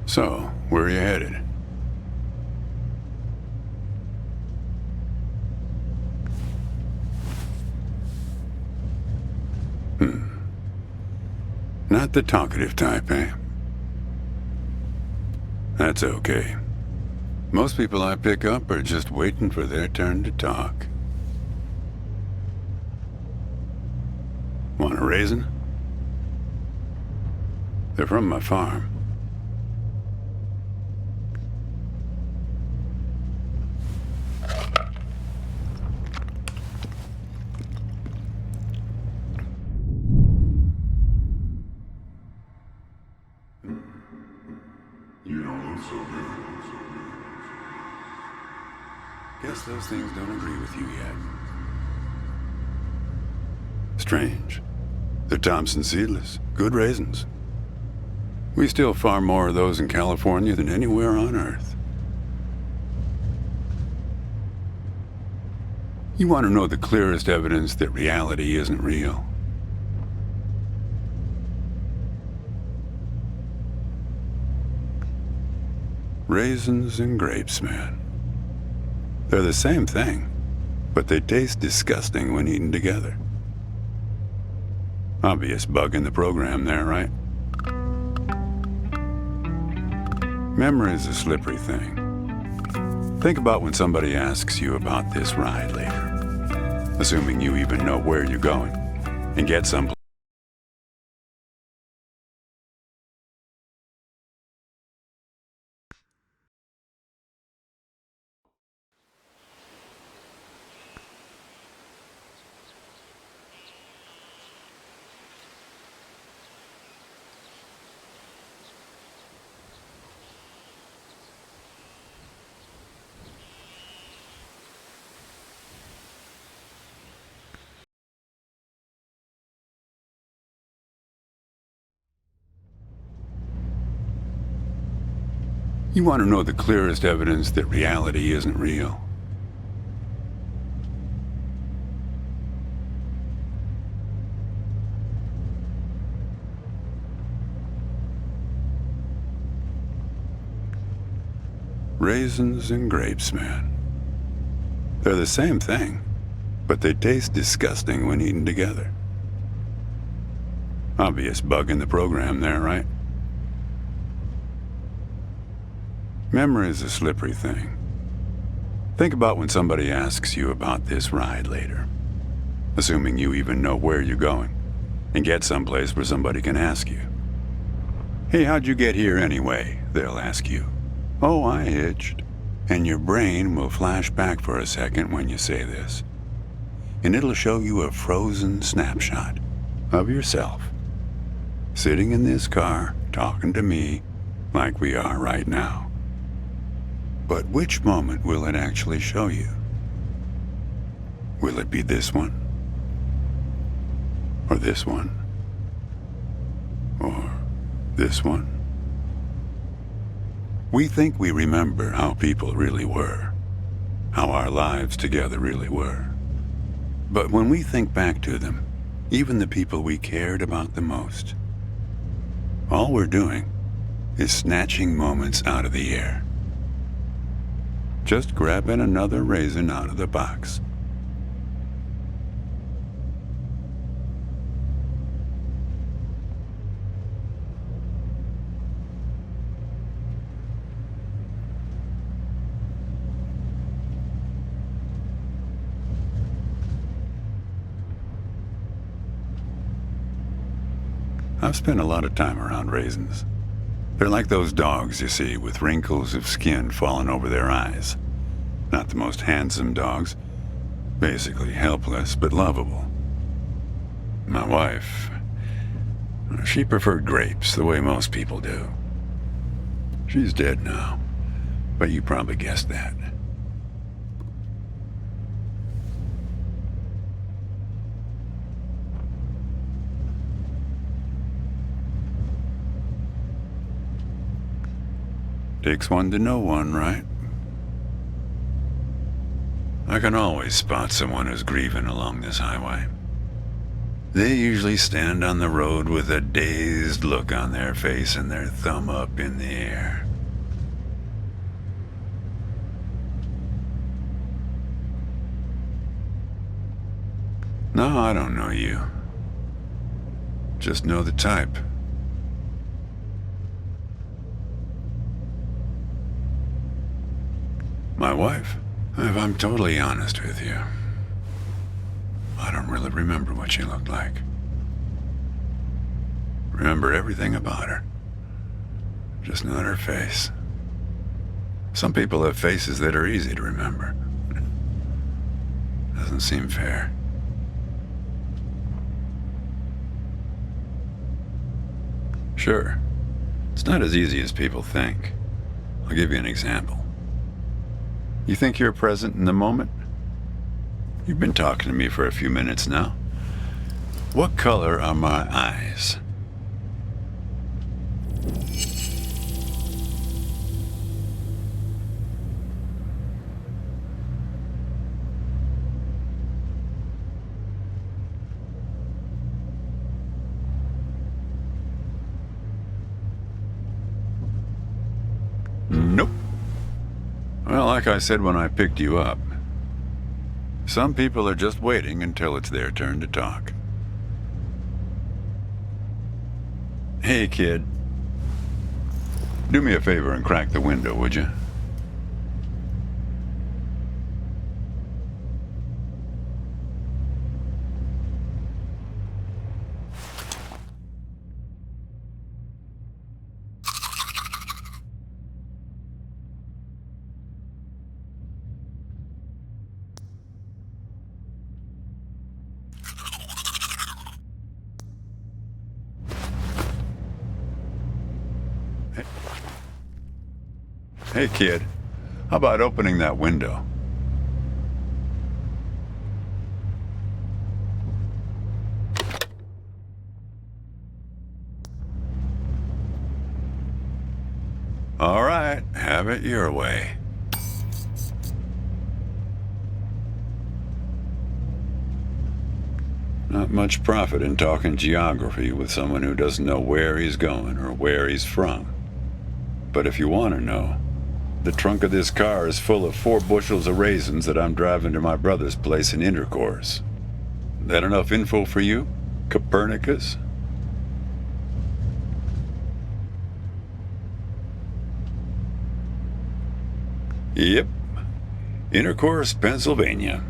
So, where are you headed? Not the talkative type, eh? That's okay. Most people I pick up are just waiting for their turn to talk. Want a raisin? They're from my farm. You don't look so good. Guess those things don't agree with you yet. Strange. They're Thompson seedless. Good raisins. We still farm more of those in California than anywhere on Earth. You want to know the clearest evidence that reality isn't real? Raisins and grapes, man. They're the same thing, but they taste disgusting when eaten together. Obvious bug in the program there, right? Memory's a slippery thing. Think about when somebody asks you about this ride later, assuming you even know where you're going, and get someplace. You want to know the clearest evidence that reality isn't real? Raisins and grapes, man. They're the same thing, but they taste disgusting when eaten together. Obvious bug in the program there, right? Memory's a slippery thing. Think about when somebody asks you about this ride later, assuming you even know where you're going, and get someplace where somebody can ask you. Hey, how'd you get here anyway? They'll ask you. Oh, I hitched. And your brain will flash back for a second when you say this. And it'll show you a frozen snapshot of yourself, sitting in this car, talking to me like we are right now. But which moment will it actually show you? Will it be this one? Or this one? Or this one? We think we remember how people really were, how our lives together really were. But when we think back to them, even the people we cared about the most, all we're doing is snatching moments out of the air. Just grabbing another raisin out of the box. I've spent a lot of time around raisins. They're like those dogs you see with wrinkles of skin falling over their eyes. Not the most handsome dogs. Basically helpless, but lovable. My wife, she preferred grapes the way most people do. She's dead now, but you probably guessed that. Takes one to know one, right? I can always spot someone who's grieving along this highway. They usually stand on the road with a dazed look on their face and their thumb up in the air. No, I don't know you. Just know the type. My wife, if I'm totally honest with you, I don't really remember what she looked like. Remember everything about her. Just not her face. Some people have faces that are easy to remember. Doesn't seem fair. Sure, it's not as easy as people think. I'll give you an example. You think you're present in the moment? You've been talking to me for a few minutes now. What color are my eyes? Nope. Well, like I said when I picked you up, some people are just waiting until it's their turn to talk. Hey, kid. Do me a favor and crack the window, would you? Hey, kid. How about opening that window? All right, have it your way. Not much profit in talking geography with someone who doesn't know where he's going or where he's from. But if you want to know, the trunk of this car is full of 4 bushels of raisins that I'm driving to my brother's place in Intercourse. That enough info for you, Copernicus? Yep. Intercourse, Pennsylvania.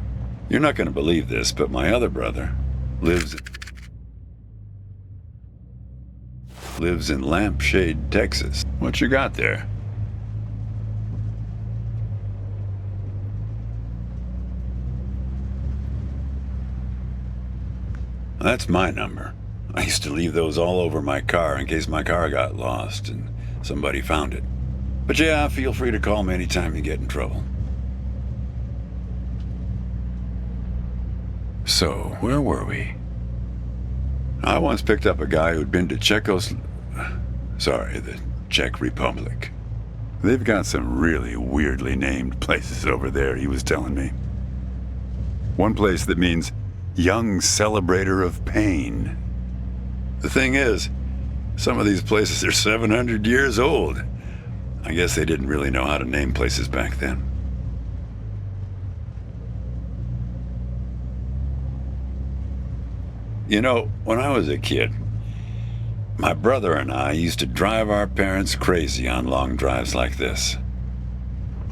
You're not going to believe this, but my other brother lives in Lampshade, Texas. What you got there? That's my number. I used to leave those all over my car in case my car got lost and somebody found it. But yeah, feel free to call me anytime you get in trouble. So, where were we? I once picked up a guy who'd been to the Czech Republic. They've got some really weirdly named places over there, he was telling me. One place that means young celebrator of pain. The thing is, some of these places are 700 years old. I guess they didn't really know how to name places back then. You know, when I was a kid, my brother and I used to drive our parents crazy on long drives like this.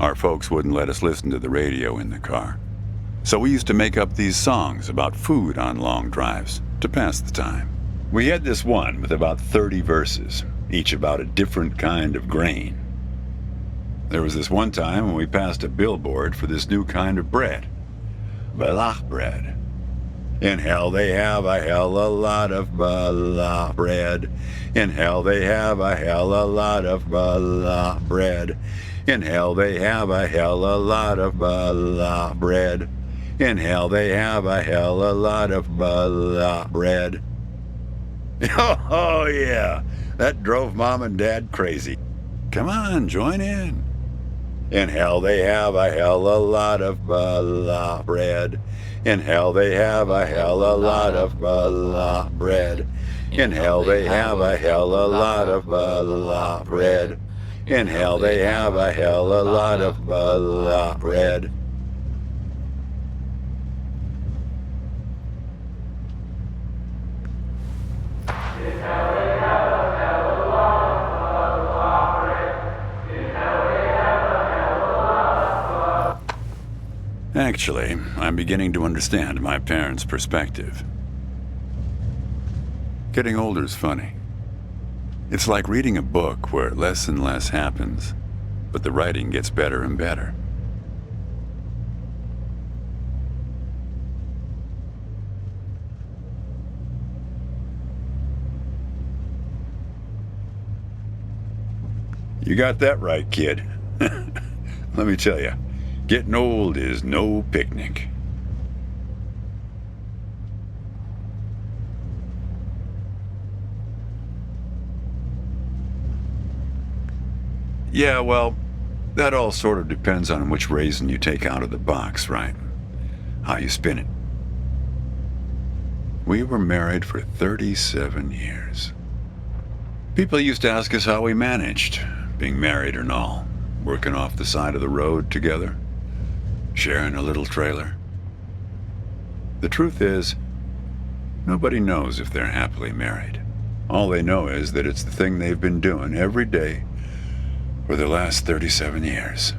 Our folks wouldn't let us listen to the radio in the car. So we used to make up these songs about food on long drives to pass the time. We had this one with about 30 verses, each about a different kind of grain. There was this one time when we passed a billboard for this new kind of bread, Balach bread. In hell they have a hell a lot of Balach bread. In hell they have a hell a lot of Balach bread. In hell they have a hell a lot of Balach bread. In hell they have a hell a lot of Balach bread. Oh yeah, that drove Mom and Dad crazy. Come on, join in. In hell they have a hell a lot of bread. In hell they have a hell a lot of bread. In hell they have a hell a lot of bread. In hell they have a hell a lot of bread. Actually, I'm beginning to understand my parents' perspective. Getting older's funny. It's like reading a book where less and less happens, but the writing gets better and better. You got that right, kid. Let me tell you, getting old is no picnic. Yeah, well, that all sort of depends on which raisin you take out of the box, right? How you spin it. We were married for 37 years. People used to ask us how we managed, being married and all, working off the side of the road together, sharing a little trailer. The truth is, nobody knows if they're happily married. All they know is that it's the thing they've been doing every day for the last 37 years.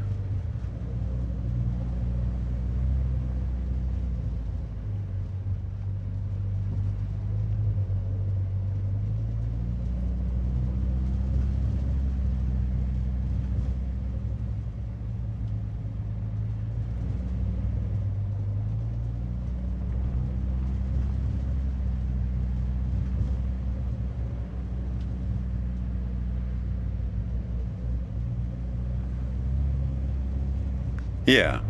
Yeah,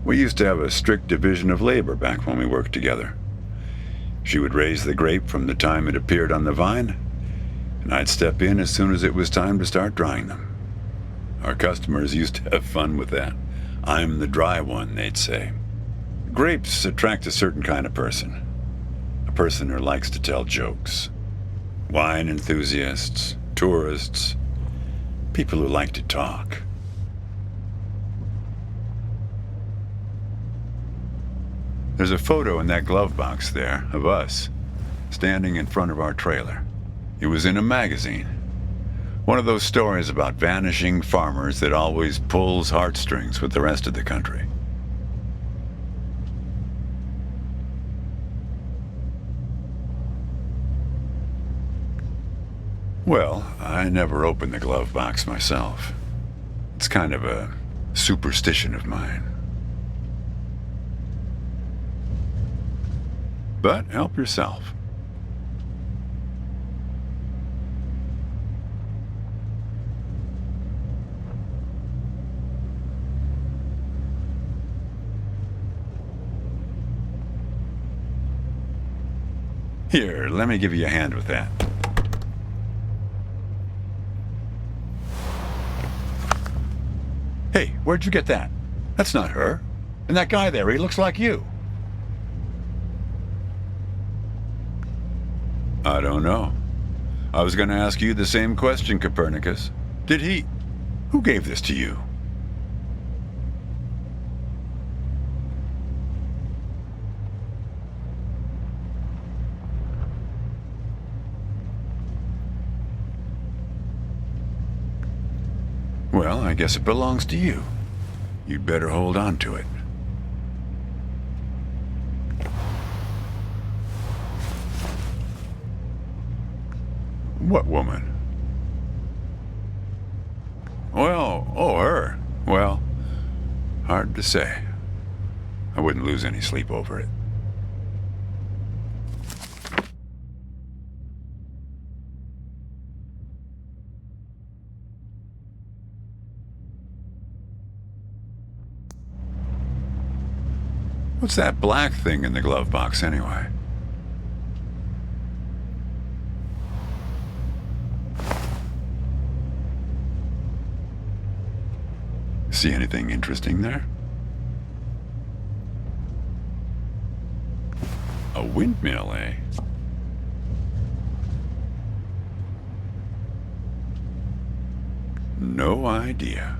we used to have a strict division of labor back when we worked together. She would raise the grape from the time it appeared on the vine, and I'd step in as soon as it was time to start drying them. Our customers used to have fun with that. I'm the dry one, they'd say. Grapes attract a certain kind of person. A person who likes to tell jokes. Wine enthusiasts, tourists, people who like to talk. There's a photo in that glove box there of us, standing in front of our trailer. It was in a magazine. One of those stories about vanishing farmers that always pulls heartstrings with the rest of the country. Well, I never opened the glove box myself. It's kind of a superstition of mine. But help yourself. Here, let me give you a hand with that. Hey, where'd you get that? That's not her. And that guy there, he looks like you. I don't know. I was going to ask you the same question, Copernicus. Who gave this to you? Well, I guess it belongs to you. You'd better hold on to it. What woman? Well, her. Well, hard to say. I wouldn't lose any sleep over it. What's that black thing in the glove box anyway? See anything interesting there? A windmill, eh? No idea.